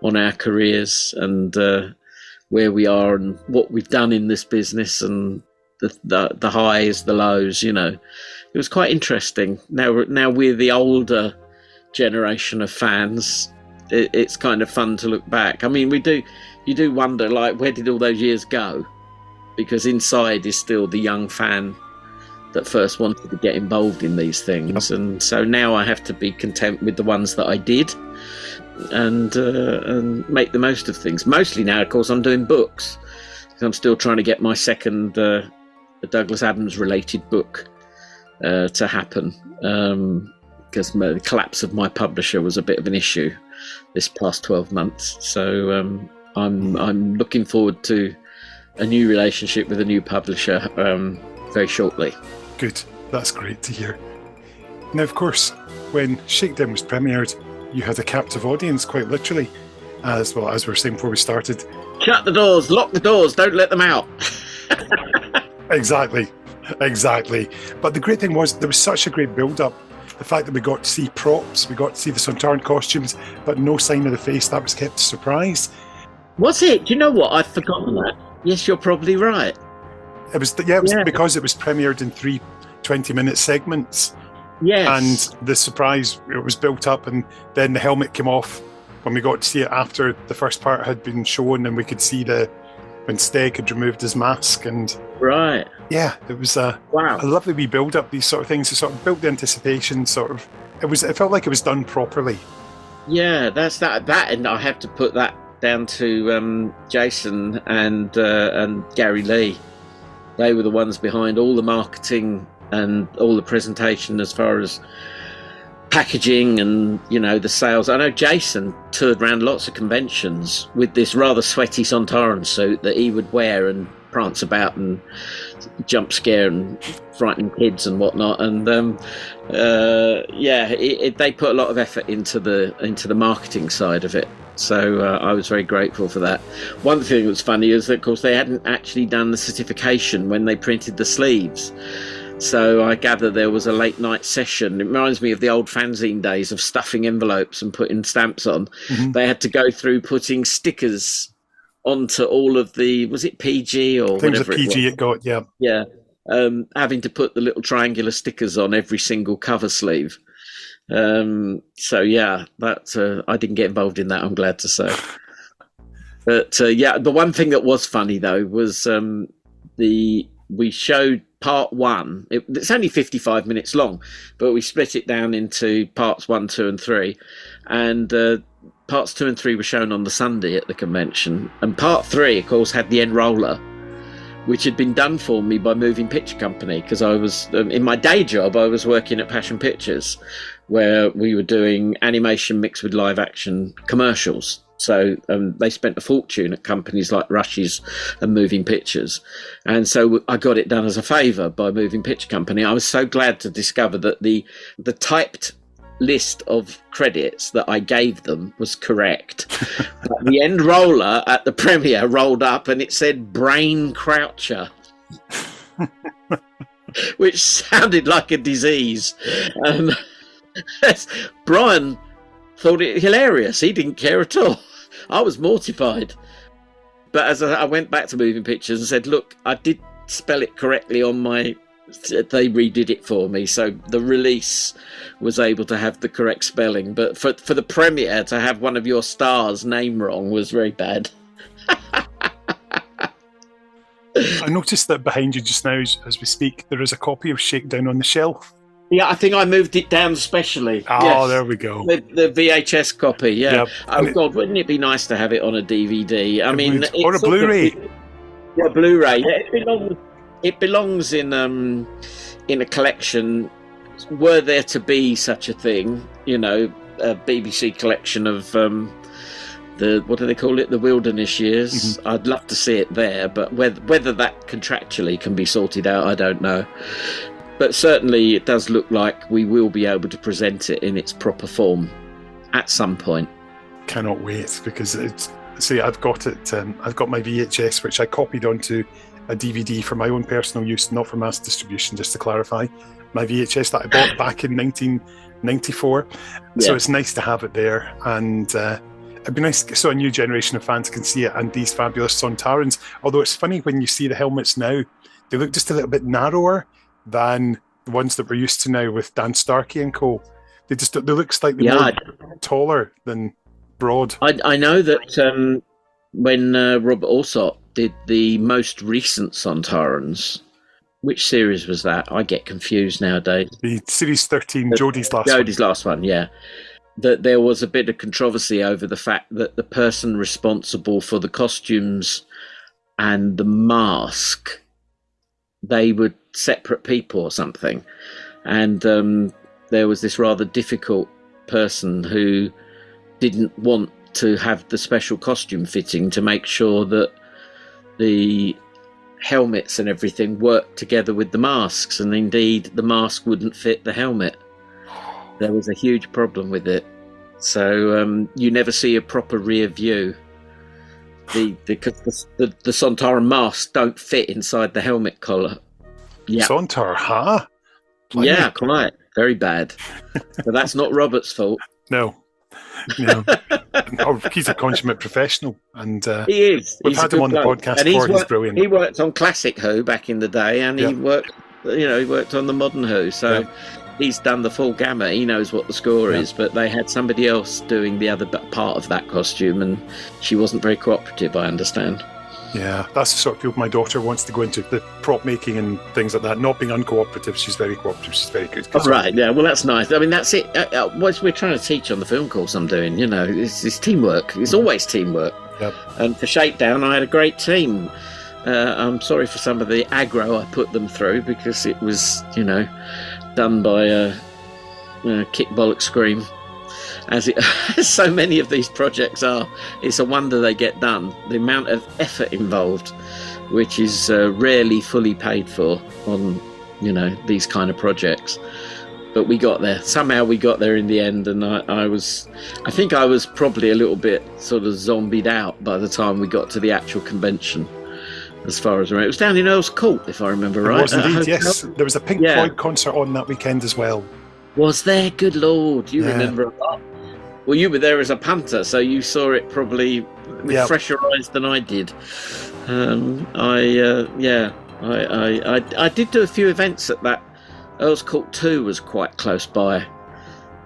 [SPEAKER 2] on our careers and where we are and what we've done in this business, and the highs, the lows. It was quite interesting. Now we're the older generation of fans. It's kind of fun to look back. I mean, you do wonder, like, where did all those years go? Because inside is still the young fan that first wanted to get involved in these things. And so now I have to be content with the ones that I did and make the most of things. Mostly now, of course, I'm doing books. I'm still trying to get my second Douglas Adams related book to happen, because the collapse of my publisher was a bit of an issue this past 12 months. So I'm looking forward to a new relationship with a new publisher very shortly.
[SPEAKER 1] Good, that's great to hear. Now, of course, when Shakedown was premiered, you had a captive audience, quite literally, as we were saying before we started.
[SPEAKER 2] Shut the doors, lock the doors, don't let them out.
[SPEAKER 1] Exactly. But the great thing was there was such a great build-up. The fact that we got to see props, we got to see the Sontaran costumes, but no sign of the face, that was kept a surprise.
[SPEAKER 2] Was it? Do you know what? I'd forgotten that. Yes, you're probably right.
[SPEAKER 1] It was because it was premiered in 3 20-minute segments.
[SPEAKER 2] Yes.
[SPEAKER 1] And the surprise, it was built up, and then the helmet came off when we got to see it after the first part had been shown, and we could see when Steg had removed his mask. And
[SPEAKER 2] right.
[SPEAKER 1] Yeah, it was a lovely wee build up, these sort of things. It sort of built the anticipation, it felt like it was done properly.
[SPEAKER 2] Yeah, that's that, and I have to put that down to Jason and Gary Lee. They were the ones behind all the marketing and all the presentation as far as packaging and the sales. I know Jason toured around lots of conventions with this rather sweaty Sontaran suit that he would wear and prance about and jump scare and frighten kids and whatnot. And they put a lot of effort into the marketing side of it. So I was very grateful for that. One thing that was funny is that, of course, they hadn't actually done the certification when they printed the sleeves. So I gather there was a late night session. It reminds me of the old fanzine days of stuffing envelopes and putting stamps on. Mm-hmm. They had to go through putting stickers onto all of the, was it PG or whatever it was?
[SPEAKER 1] I think it was a PG it got, yeah.
[SPEAKER 2] Yeah, having to put the little triangular stickers on every single cover sleeve. So yeah, that I didn't get involved in that, I'm glad to say. But the one thing that was funny though was we showed part 1. It's only 55 minutes long, but we split it down into parts 1, 2 and 3, and parts 2 and 3 were shown on the Sunday at the convention, and part 3 of course had the end roller, which had been done for me by Moving Picture Company, because I was in my day job I was working at Passion Pictures, where we were doing animation mixed with live action commercials. So they spent a fortune at companies like Rush's and Moving Pictures. And so I got it done as a favour by Moving Picture Company. I was so glad to discover that the typed list of credits that I gave them was correct. But the end roller at the premiere rolled up and it said Brain Croucher, which sounded like a disease. Brian thought it hilarious. He didn't care at all. I was mortified. But as I went back to Moving Pictures and said, look, I did spell it correctly on my they redid it for me, so the release was able to have the correct spelling. But for the premiere to have one of your stars' name wrong was very bad.
[SPEAKER 1] I noticed that behind you just now, as we speak, there is a copy of Shakedown on the shelf.
[SPEAKER 2] Yeah, I think I moved it down specially.
[SPEAKER 1] Oh, yes. There we go.
[SPEAKER 2] The VHS copy, yeah. Yep. Oh, God, wouldn't it be nice to have it on a DVD? I mean...
[SPEAKER 1] Or a Blu-ray.
[SPEAKER 2] Yeah, Blu-ray. Yeah, it belongs in a collection. Were there to be such a thing, a BBC collection of... what do they call it? The Wilderness Years. Mm-hmm. I'd love to see it there, but whether that contractually can be sorted out, I don't know. But certainly it does look like we will be able to present it in its proper form at some point.
[SPEAKER 1] Cannot wait, because I've got it. I've got my VHS, which I copied onto a DVD for my own personal use, not for mass distribution, just to clarify. My VHS that I bought back in 1994. Yeah. So it's nice to have it there. And... it'd be nice so a new generation of fans can see it, and these fabulous Sontarans. Although it's funny when you see the helmets now, they look just a little bit narrower than the ones that we're used to now with Dan Starkey and co. They look slightly more taller than broad.
[SPEAKER 2] I know that when Robert Alsop did the most recent Sontarans, which series was that? I get confused nowadays.
[SPEAKER 1] The series 13, Jodie's last one,
[SPEAKER 2] yeah. That there was a bit of controversy over the fact that the person responsible for the costumes and the mask, they were separate people or something. And there was this rather difficult person who didn't want to have the special costume fitting to make sure that the helmets and everything worked together with the masks, and indeed the mask wouldn't fit the helmet. There was a huge problem with it. So you never see a proper rear view. Because the Sontaran masks don't fit inside the helmet collar. Yeah.
[SPEAKER 1] Sontar, huh?
[SPEAKER 2] Yeah, quite. Very bad. But that's not Robert's fault.
[SPEAKER 1] No. He's a consummate professional. And
[SPEAKER 2] he is.
[SPEAKER 1] We've had him on the podcast before. He's brilliant.
[SPEAKER 2] He worked on Classic Who back in the day, and he worked on the Modern Who. So... Yeah. He's done the full gamut. He knows what the score is, but they had somebody else doing the other part of that costume, and she wasn't very cooperative, I understand.
[SPEAKER 1] Yeah, that's the sort of field my daughter wants to go into, the prop making and things like that. Not being uncooperative, she's very cooperative, she's very good.
[SPEAKER 2] Oh, right, yeah, well, that's nice. I mean, that's it. What we're trying to teach on the film course I'm doing, it's teamwork. It's always teamwork. Yep. And for Shakedown, I had a great team. I'm sorry for some of the aggro I put them through, because it was, done by a kick bollock scream, as so many of these projects are. It's a wonder they get done. The amount of effort involved, which is rarely fully paid for on these kind of projects. But we got there. Somehow we got there in the end, and I think I was probably a little bit sort of zombied out by the time we got to the actual convention. As far as I remember, it was down in Earl's Court, if I remember right.
[SPEAKER 1] It was indeed, yes. There was a Pink Floyd concert on that weekend as well.
[SPEAKER 2] Was there? Good Lord, you remember a lot. Well, you were there as a punter, so you saw it probably with fresher eyes than I did. I did do a few events at that. Earl's Court 2 was quite close by.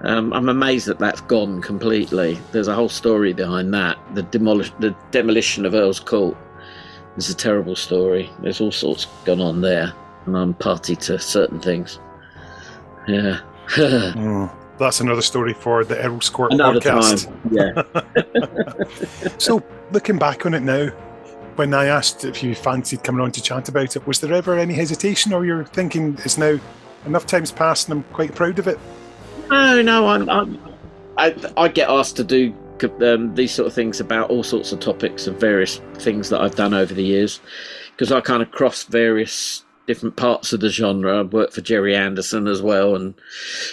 [SPEAKER 2] I'm amazed that that's gone completely. There's a whole story behind that. The demolition of Earl's Court. It's a terrible story. There's all sorts gone on there, and I'm party to certain things. Yeah.
[SPEAKER 1] That's another story for the Earl's Court
[SPEAKER 2] another
[SPEAKER 1] podcast.
[SPEAKER 2] Time. Yeah.
[SPEAKER 1] So, looking back on it now, when I asked if you fancied coming on to chat about it, was there ever any hesitation, or you're thinking it's now enough time's passed and I'm quite proud of it?
[SPEAKER 2] No. I get asked to do these sort of things about all sorts of topics of various things that I've done over the years, because I kind of cross various different parts of the genre. I've worked for Jerry Anderson as well, and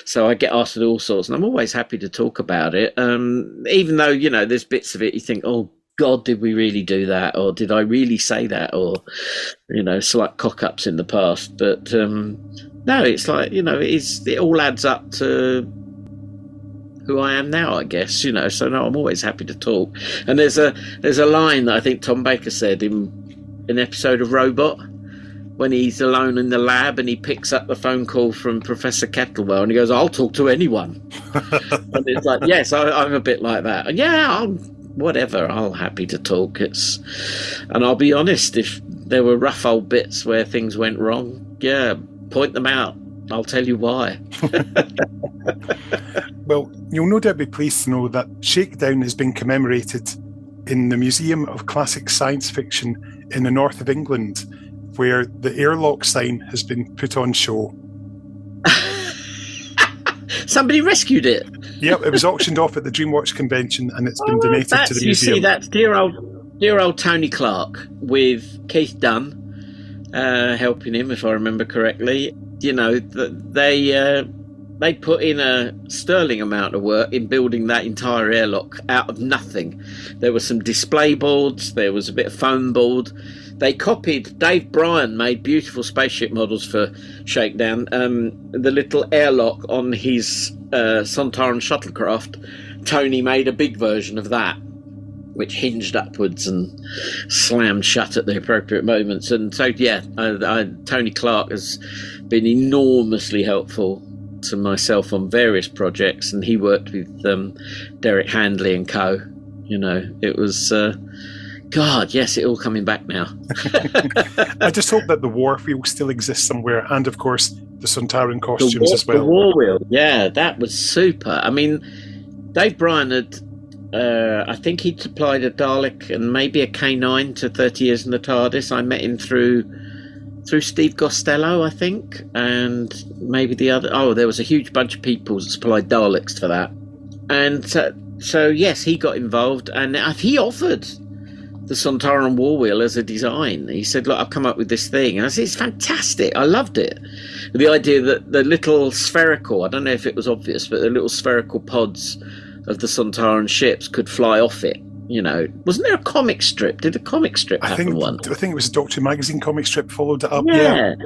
[SPEAKER 2] so I get asked to do all sorts, and I'm always happy to talk about it, even though there's bits of it you think, oh God, did we really do that, or did I really say that, or slight cock-ups in the past, but no, it's like it all adds up to who I am now, I guess, so no, I'm always happy to talk. And there's a line that I think Tom Baker said in an episode of Robot, when he's alone in the lab and he picks up the phone call from Professor Kettlewell and he goes, "I'll talk to anyone." And it's like, yes, I'm a bit like that. And yeah, I'm happy to talk. And I'll be honest, if there were rough old bits where things went wrong, yeah, point them out. I'll tell you why.
[SPEAKER 1] Well, you'll no doubt be pleased to know that Shakedown has been commemorated in the Museum of Classic Science Fiction in the north of England, where the airlock sign has been put on show.
[SPEAKER 2] Somebody rescued it.
[SPEAKER 1] Yep, it was auctioned off at the DreamWatch convention, and it's been donated to the museum.
[SPEAKER 2] You see, that's dear old Tony Clark with Keith Dunn helping him, if I remember correctly. You know, they put in a sterling amount of work in building that entire airlock out of nothing. There were some display boards, there was a bit of foam board. They copied, Dave Bryan made beautiful spaceship models for Shakedown. The little airlock on his Sontaran shuttlecraft, Tony made a big version of that, which hinged upwards and slammed shut at the appropriate moments. And so, yeah, Tony Clark has been enormously helpful to myself on various projects, and he worked with Derek Handley and co. You know, it was... God, yes, it's all coming back now.
[SPEAKER 1] I just hope that the war wheel still exists somewhere, and of course the Sontaran costumes as well.
[SPEAKER 2] The war wheel, yeah, that was super. I mean, Dave Bryan had, I think he'd supplied a Dalek and maybe a K9 to 30 Years in the TARDIS. I met him through Steve Costello, I think, and maybe the other. Oh, there was a huge bunch of people that supplied Daleks for that, and so yes, he got involved, and he offered the Sontaran war wheel as a design. He said, "Look, I've come up with this thing." And I said, "It's fantastic. I loved it." The idea that the little spherical, I don't know if it was obvious, but the little spherical pods of the Sontaran ships could fly off it. You know, wasn't there a comic strip? Did a comic strip happen once?
[SPEAKER 1] I think it was a Doctor Magazine comic strip followed it up.
[SPEAKER 2] Yeah,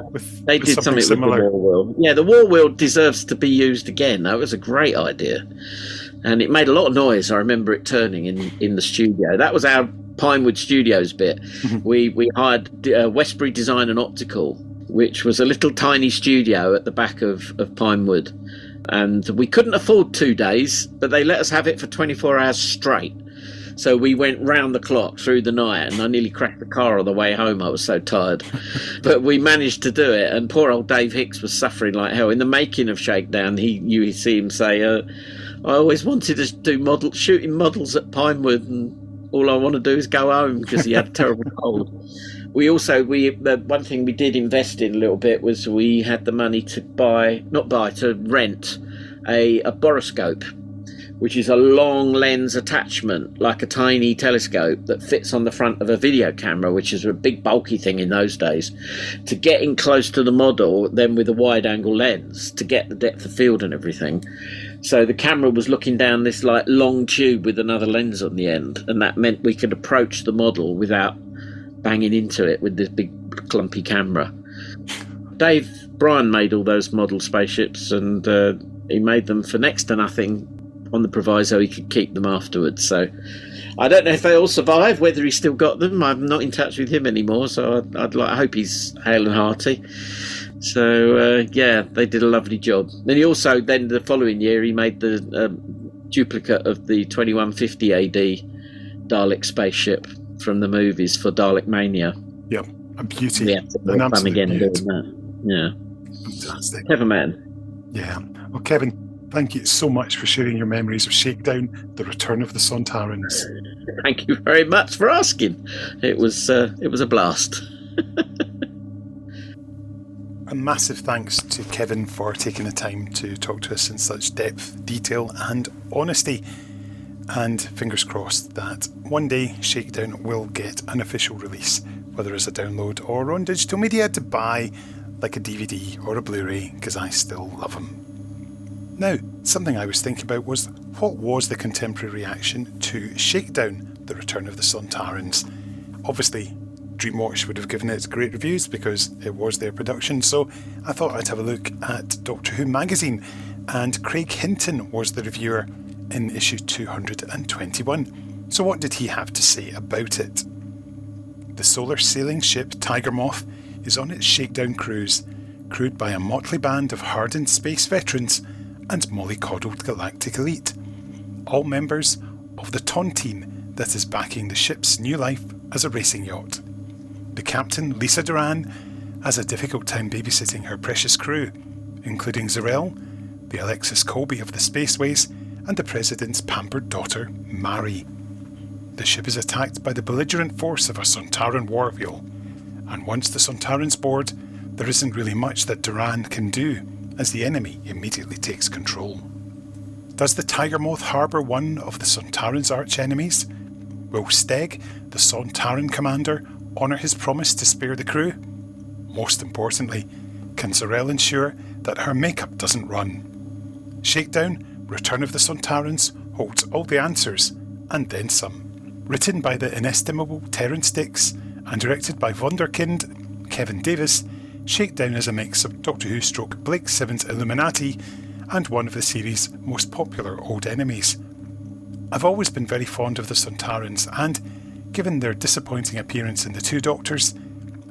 [SPEAKER 2] they did something
[SPEAKER 1] similar.
[SPEAKER 2] With the war wheel. Yeah, the war wheel deserves to be used again. That was a great idea. And it made a lot of noise. I remember it turning in the studio. That was our Pinewood Studios bit. We hired Westbury Design and Optical, which was a little tiny studio at the back of Pinewood, and we couldn't afford 2 days, but they let us have it for 24 hours straight. So we went round the clock through the night, and I nearly crashed the car on the way home. I was so tired. But we managed to do it, and poor old Dave Hicks was suffering like hell. In the making of Shakedown, you see him say, "I always wanted to do shooting models at Pinewood, and all I want to do is go home," because he had a terrible cold. The one thing we did invest in a little bit was we had the money to rent a boroscope, which is a long lens attachment, like a tiny telescope that fits on the front of a video camera, which is a big bulky thing in those days, to get in close to the model, then with a wide angle lens to get the depth of field and everything. So the camera was looking down this like long tube with another lens on the end, and that meant we could approach the model without banging into it with this big clumpy camera. Dave Bryan made all those model spaceships, and he made them for next to nothing on the proviso he could keep them afterwards. So I don't know if they all survive, whether he's still got them. I'm not in touch with him anymore, so I hope he's hale and hearty. So yeah, they did a lovely job. Then the following year he made the duplicate of the 2150 AD Dalek spaceship from the movies for Dalek Mania.
[SPEAKER 1] Yeah, a beauty.
[SPEAKER 2] Yeah, an absolute again doing that. Yeah,
[SPEAKER 1] fantastic.
[SPEAKER 2] Clever man.
[SPEAKER 1] Yeah. Well, Kevin, thank you so much for sharing your memories of Shakedown, The Return of the Sontarans.
[SPEAKER 2] Thank you very much for asking. It was a blast.
[SPEAKER 1] A massive thanks to Kevin for taking the time to talk to us in such depth, detail and honesty. And fingers crossed that one day Shakedown will get an official release, whether as a download or on digital media to buy, like a DVD or a Blu-ray, because I still love them. Now, something I was thinking about was, what was the contemporary reaction to Shakedown, The Return of the Sontarans? Obviously, DreamWatch would have given it great reviews because it was their production, so I thought I'd have a look at Doctor Who magazine, and Craig Hinton was the reviewer in issue 221. So what did he have to say about it? The solar sailing ship Tiger Moth is on its Shakedown cruise, crewed by a motley band of hardened space veterans and mollycoddled galactic elite, all members of the Ton team that is backing the ship's new life as a racing yacht. The captain, Lisa Duran, has a difficult time babysitting her precious crew, including Zarel, the Alexis Colby of the Spaceways, and the President's pampered daughter, Mari. The ship is attacked by the belligerent force of a Sontaran warfield, and once the Sontarans board, there isn't really much that Duran can do, as the enemy immediately takes control. Does the Tiger Moth harbour one of the Sontarans' arch-enemies? Will Steg, the Sontaran commander, honour his promise to spare the crew? Most importantly, can Zarel ensure that her makeup doesn't run? Shakedown, Return of the Sontarans, holds all the answers, and then some. Written by the inestimable Terrance Dicks and directed by wunderkind Kevin Davies, Shakedown is a mix of Doctor Who / Blake Seven's Illuminati and one of the series' most popular old enemies. I've always been very fond of the Sontarans, and given their disappointing appearance in The Two Doctors,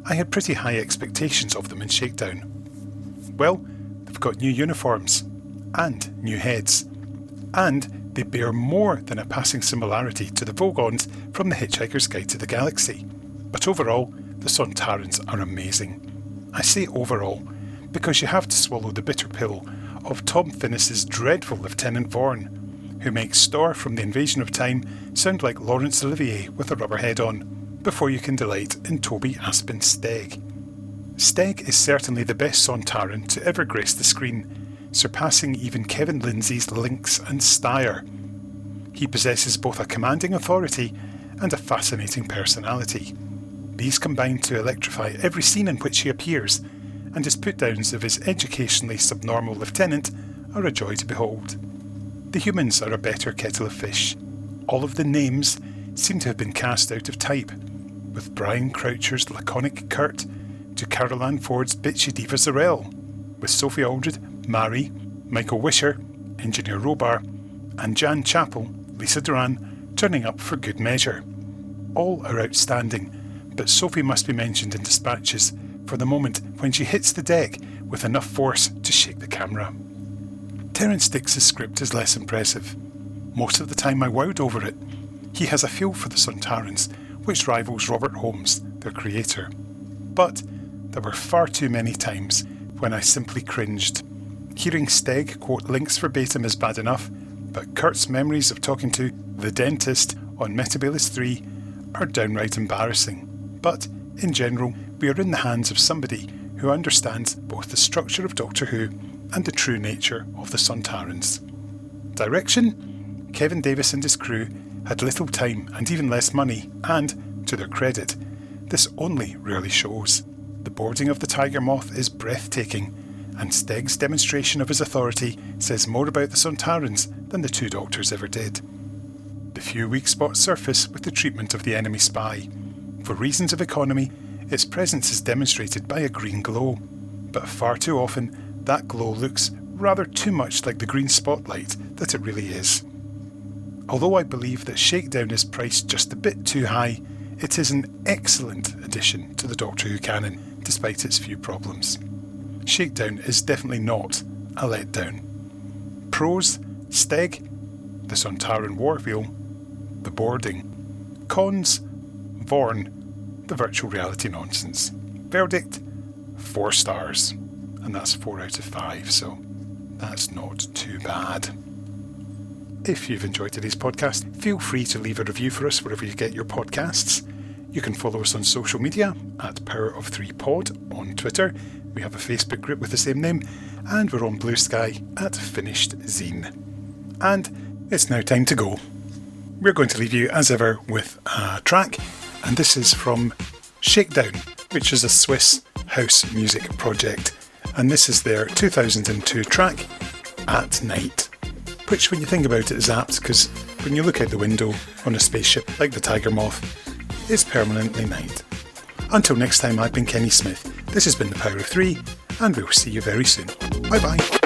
[SPEAKER 1] I had pretty high expectations of them in Shakedown. Well, they've got new uniforms, and new heads, and they bear more than a passing similarity to the Vogons from The Hitchhiker's Guide to the Galaxy. But overall, the Sontarans are amazing. I say overall, because you have to swallow the bitter pill of Tom Finnis's dreadful Lieutenant Vaughan, who makes Storr from The Invasion of Time sound like Laurence Olivier with a rubber head on, before you can delight in Toby Aspin's Steg. Steg is certainly the best Sontaran to ever grace the screen, surpassing even Kevin Lindsay's Lynx and Styre. He possesses both a commanding authority and a fascinating personality. These combine to electrify every scene in which he appears, and his put-downs of his educationally subnormal lieutenant are a joy to behold. The humans are a better kettle of fish. All of the names seem to have been cast out of type, with Brian Croucher's laconic Kurt to Carol Ann Ford's bitchy diva Zarel, with Sophie Aldred, Mari, Michael Wisher, Engineer Robar, and Jan Chappell, Lisa Duran, turning up for good measure. All are outstanding, but Sophie must be mentioned in dispatches for the moment when she hits the deck with enough force to shake the camera. Terrance Dicks' script is less impressive. Most of the time I wowed over it. He has a feel for the Sontarans, which rivals Robert Holmes, their creator. But there were far too many times when I simply cringed. Hearing Steg quote Lynx verbatim is bad enough, but Kurt's memories of talking to the dentist on Metabolist 3 are downright embarrassing. But, in general, we are in the hands of somebody who understands both the structure of Doctor Who and the true nature of the Sontarans. Direction? Kevin Davies and his crew had little time and even less money, and, to their credit, this only rarely shows. The boarding of the Tiger Moth is breathtaking, and Steg's demonstration of his authority says more about the Sontarans than the Two Doctors ever did. The few weak spots surface with the treatment of the enemy spy. For reasons of economy, its presence is demonstrated by a green glow, but far too often that glow looks rather too much like the green spotlight that it really is. Although I believe that Shakedown is priced just a bit too high, it is an excellent addition to the Doctor Who canon, despite its few problems. Shakedown is definitely not a letdown. Pros: Steg, the Sontaran warfield, the boarding. Cons: Vaughan, the virtual reality nonsense. Verdict: 4 stars. And that's 4 out of 5, so that's not too bad. If you've enjoyed today's podcast, feel free to leave a review for us wherever you get your podcasts. You can follow us on social media at Power of 3 Pod on Twitter. We have a Facebook group with the same name, and we're on Blue Sky at Finished Zine. And it's now time to go. We're going to leave you, as ever, with a track, and this is from Shakedown, which is a Swiss house music project, and this is their 2002 track, At Night, which, when you think about it, is apt, because when you look out the window on a spaceship like the Tiger Moth, it's permanently night. Until next time, I've been Kenny Smith. This has been The Power of 3, and we'll see you very soon. Bye bye.